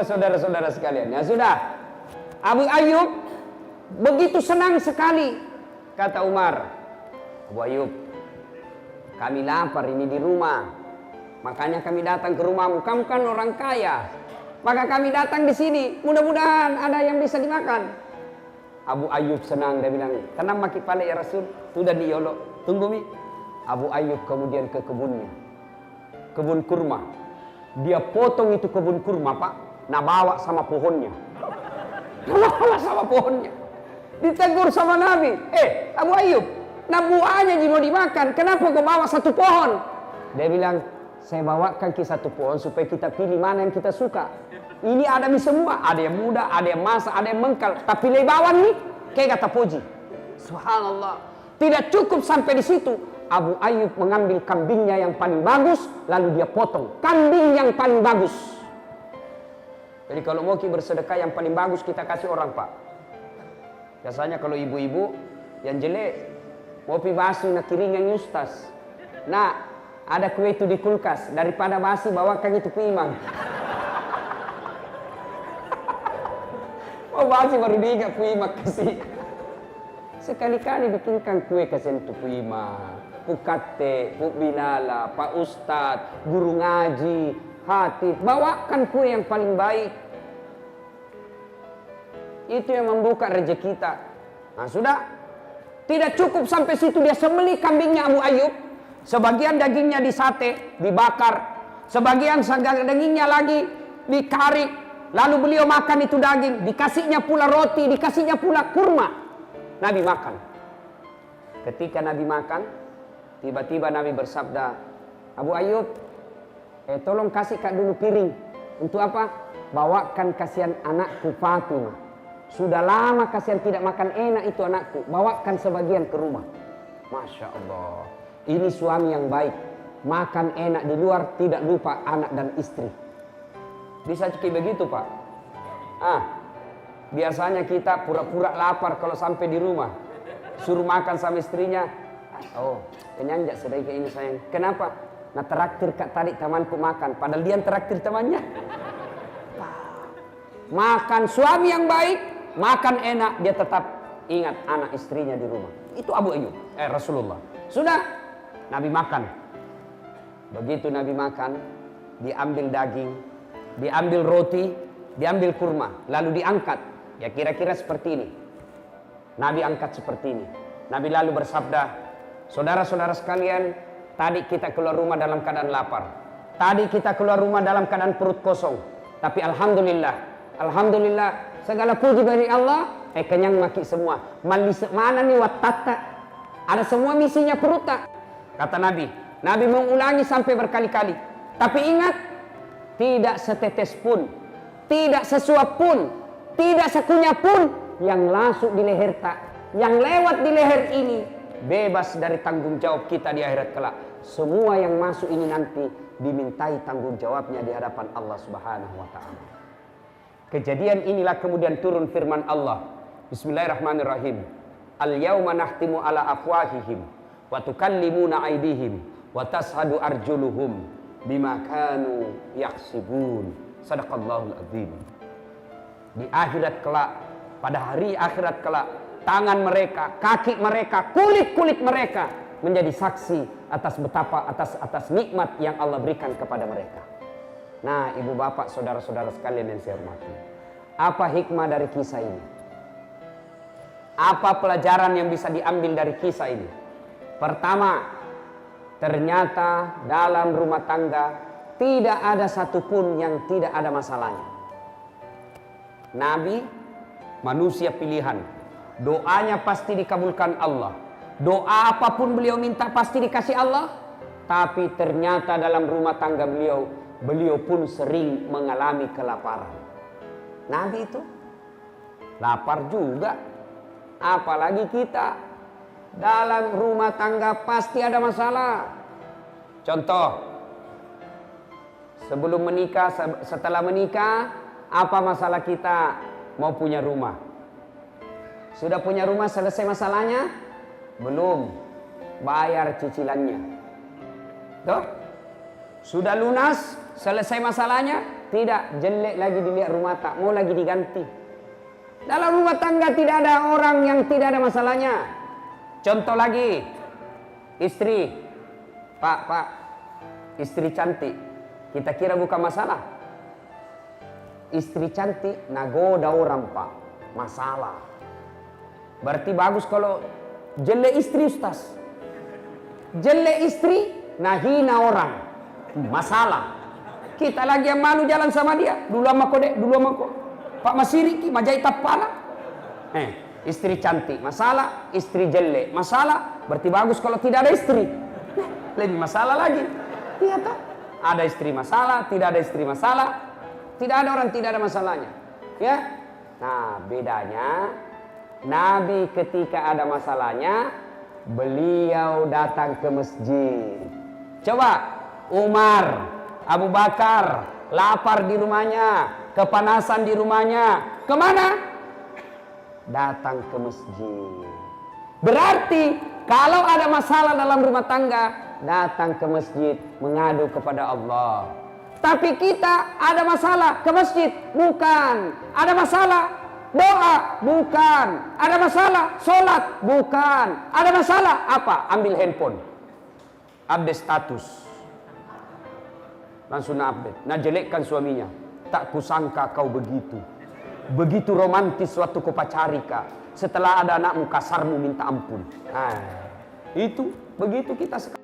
saudara-saudara sekalian. Ya sudah. Abu Ayyub begitu senang sekali. Kata Umar, Abu Ayyub, kami lapar ini di rumah. Makanya kami datang ke rumahmu. Kamu kan orang kaya. Maka kami datang di sini. Mudah-mudahan ada yang bisa dimakan. Abu Ayyub senang. Dia bilang, tenang maki pale ya Rasul. Sudah diolok. Tunggu mi. Abu Ayyub kemudian ke kebunnya. Kebun kurma. Dia potong itu kebun kurma, Pak. Nah bawa sama pohonnya. Bawa sama pohonnya. Ditegur sama Nabi. Abu Ayyub, nah buahnya mau dimakan. Kenapa kau bawa satu pohon? Dia bilang, saya bawakan ke satu pohon supaya kita pilih mana yang kita suka. Ini ada mi semua. Ada yang muda, ada yang masa, ada yang mengkal. Tapi lebawan nih, kayak kata puji. Subhanallah. Tidak cukup sampai di situ. Abu Ayyub mengambil kambingnya yang paling bagus, lalu dia potong. Kambing yang paling bagus. Jadi kalau mau bersedekah yang paling bagus kita kasih orang, Pak. Biasanya kalau ibu-ibu yang jelek, mau pi basi nak kiringan Yustas. Nah, ada kue itu di kulkas. Daripada basi bawakan itu ke imam. Mau basi baru diingat ke imam kasih. Sekali-kali bikinkan kue kasih itu ke imam. Pukate, Pukbilala, Pak Ustadz, guru ngaji, hatib. Bawakan kue yang paling baik. Itu yang membuka rezeki kita. Nah sudah. Tidak cukup sampai situ dia sembelih kambingnya Abu Ayyub. Sebagian dagingnya disate, dibakar. Sebagian dagingnya lagi dikari. Lalu beliau makan itu daging. Dikasihnya pula roti, dikasihnya pula kurma. Nabi makan. Ketika Nabi makan, tiba-tiba Nabi bersabda, Abu Ayyub, tolong kasih kak dulu piring. Untuk apa? Bawakan kasihan anakku Fatimah. Sudah lama kasihan tidak makan enak itu anakku. Bawakan sebagian ke rumah. Masya Allah. Ini suami yang baik. Makan enak di luar, tidak lupa anak dan istri. Bisa kayak begitu, Pak. Biasanya kita pura-pura lapar kalau sampai di rumah. Suruh makan sama istrinya. Oh, kenyang jak sedikit ini sayang. Kenapa? Nah traktir kak tadi temanku makan. Padahal dia traktir temannya. Makan suami yang baik. Makan enak, dia tetap ingat anak istrinya di rumah. Itu Abu Ayyub, Rasulullah. Sudah, Nabi makan. Begitu Nabi makan, diambil daging, diambil roti, diambil kurma, lalu diangkat. Ya kira-kira seperti ini. Nabi angkat seperti ini. Nabi lalu bersabda, saudara-saudara sekalian, tadi kita keluar rumah dalam keadaan lapar. Tadi kita keluar rumah dalam keadaan perut kosong. Tapi Alhamdulillah, segala puji bagi Allah, kenyang maki semua. Mana nih watata? Ada semua misinya perut tak? Kata Nabi. Nabi mengulangi sampai berkali-kali. Tapi ingat, tidak setetes pun, tidak sesuap pun, tidak sekunyah pun yang masuk di leher tak, yang lewat di leher ini bebas dari tanggung jawab kita di akhirat kelak. Semua yang masuk ini nanti dimintai tanggung jawabnya di hadapan Allah Subhanahu wa taala. Kejadian inilah kemudian turun firman Allah. Bismillahirrahmanirrahim. Al-yawma nahtimu ala afwahihim wa tukallimuna aydihim wa tashhadu arjuluhum bima kanu yaksibun. Sadaqallahul azim. Di akhirat kelak, pada hari akhirat kelak, tangan mereka, kaki mereka, kulit-kulit mereka menjadi saksi atas betapa atas nikmat yang Allah berikan kepada mereka. Nah, ibu bapak, saudara-saudara sekalian yang saya hormati, apa hikmah dari kisah ini? Apa pelajaran yang bisa diambil dari kisah ini? Pertama, ternyata dalam rumah tangga tidak ada satupun yang tidak ada masalahnya. Nabi, manusia pilihan, doanya pasti dikabulkan Allah. Doa apapun beliau minta pasti dikasih Allah. Tapi ternyata dalam rumah tangga beliau pun sering mengalami kelaparan. Nabi itu lapar juga. Apalagi kita, dalam rumah tangga pasti ada masalah. Contoh, sebelum menikah, setelah menikah, apa masalah kita? Mau punya rumah. Sudah punya rumah, selesai masalahnya? Belum. Bayar cicilannya. Tuh. Sudah lunas, selesai masalahnya? Tidak, jelek lagi dilihat rumah tak, mau lagi diganti. Dalam rumah tangga tidak ada orang yang tidak ada masalahnya. Contoh lagi, istri, Pak, istri cantik, kita kira bukan masalah. Istri cantik nagoda orang, Pak, masalah. Berarti bagus kalau jelek istri, Ustaz. Jelek istri nahina orang, masalah. Kita lagi yang malu jalan sama dia. Dulu sama kode, dulu sama kode. Pak Masiriki, majai tapana. Istri cantik, masalah. Istri jelek, masalah. Berarti bagus kalau tidak ada istri. Lebih masalah lagi. Iya toh? Ada istri masalah, tidak ada istri masalah. Tidak ada orang tidak ada masalahnya. Ya. Nah, bedanya Nabi ketika ada masalahnya, beliau datang ke masjid. Coba Umar, Abu Bakar lapar di rumahnya, kepanasan di rumahnya, kemana? Datang ke masjid. Berarti kalau ada masalah dalam rumah tangga, datang ke masjid mengadu kepada Allah. Tapi kita ada masalah ke masjid, bukan. Ada masalah doa, bukan. Ada masalah sholat, bukan. Ada masalah apa? Ambil handphone, update status, langsung update. Nah, jelekkan suaminya. Tak kusangka kau begitu. Begitu romantis waktu kau pacarika. Setelah ada anakmu kasarmu minta ampun. Nah, itu begitu kita sekarang.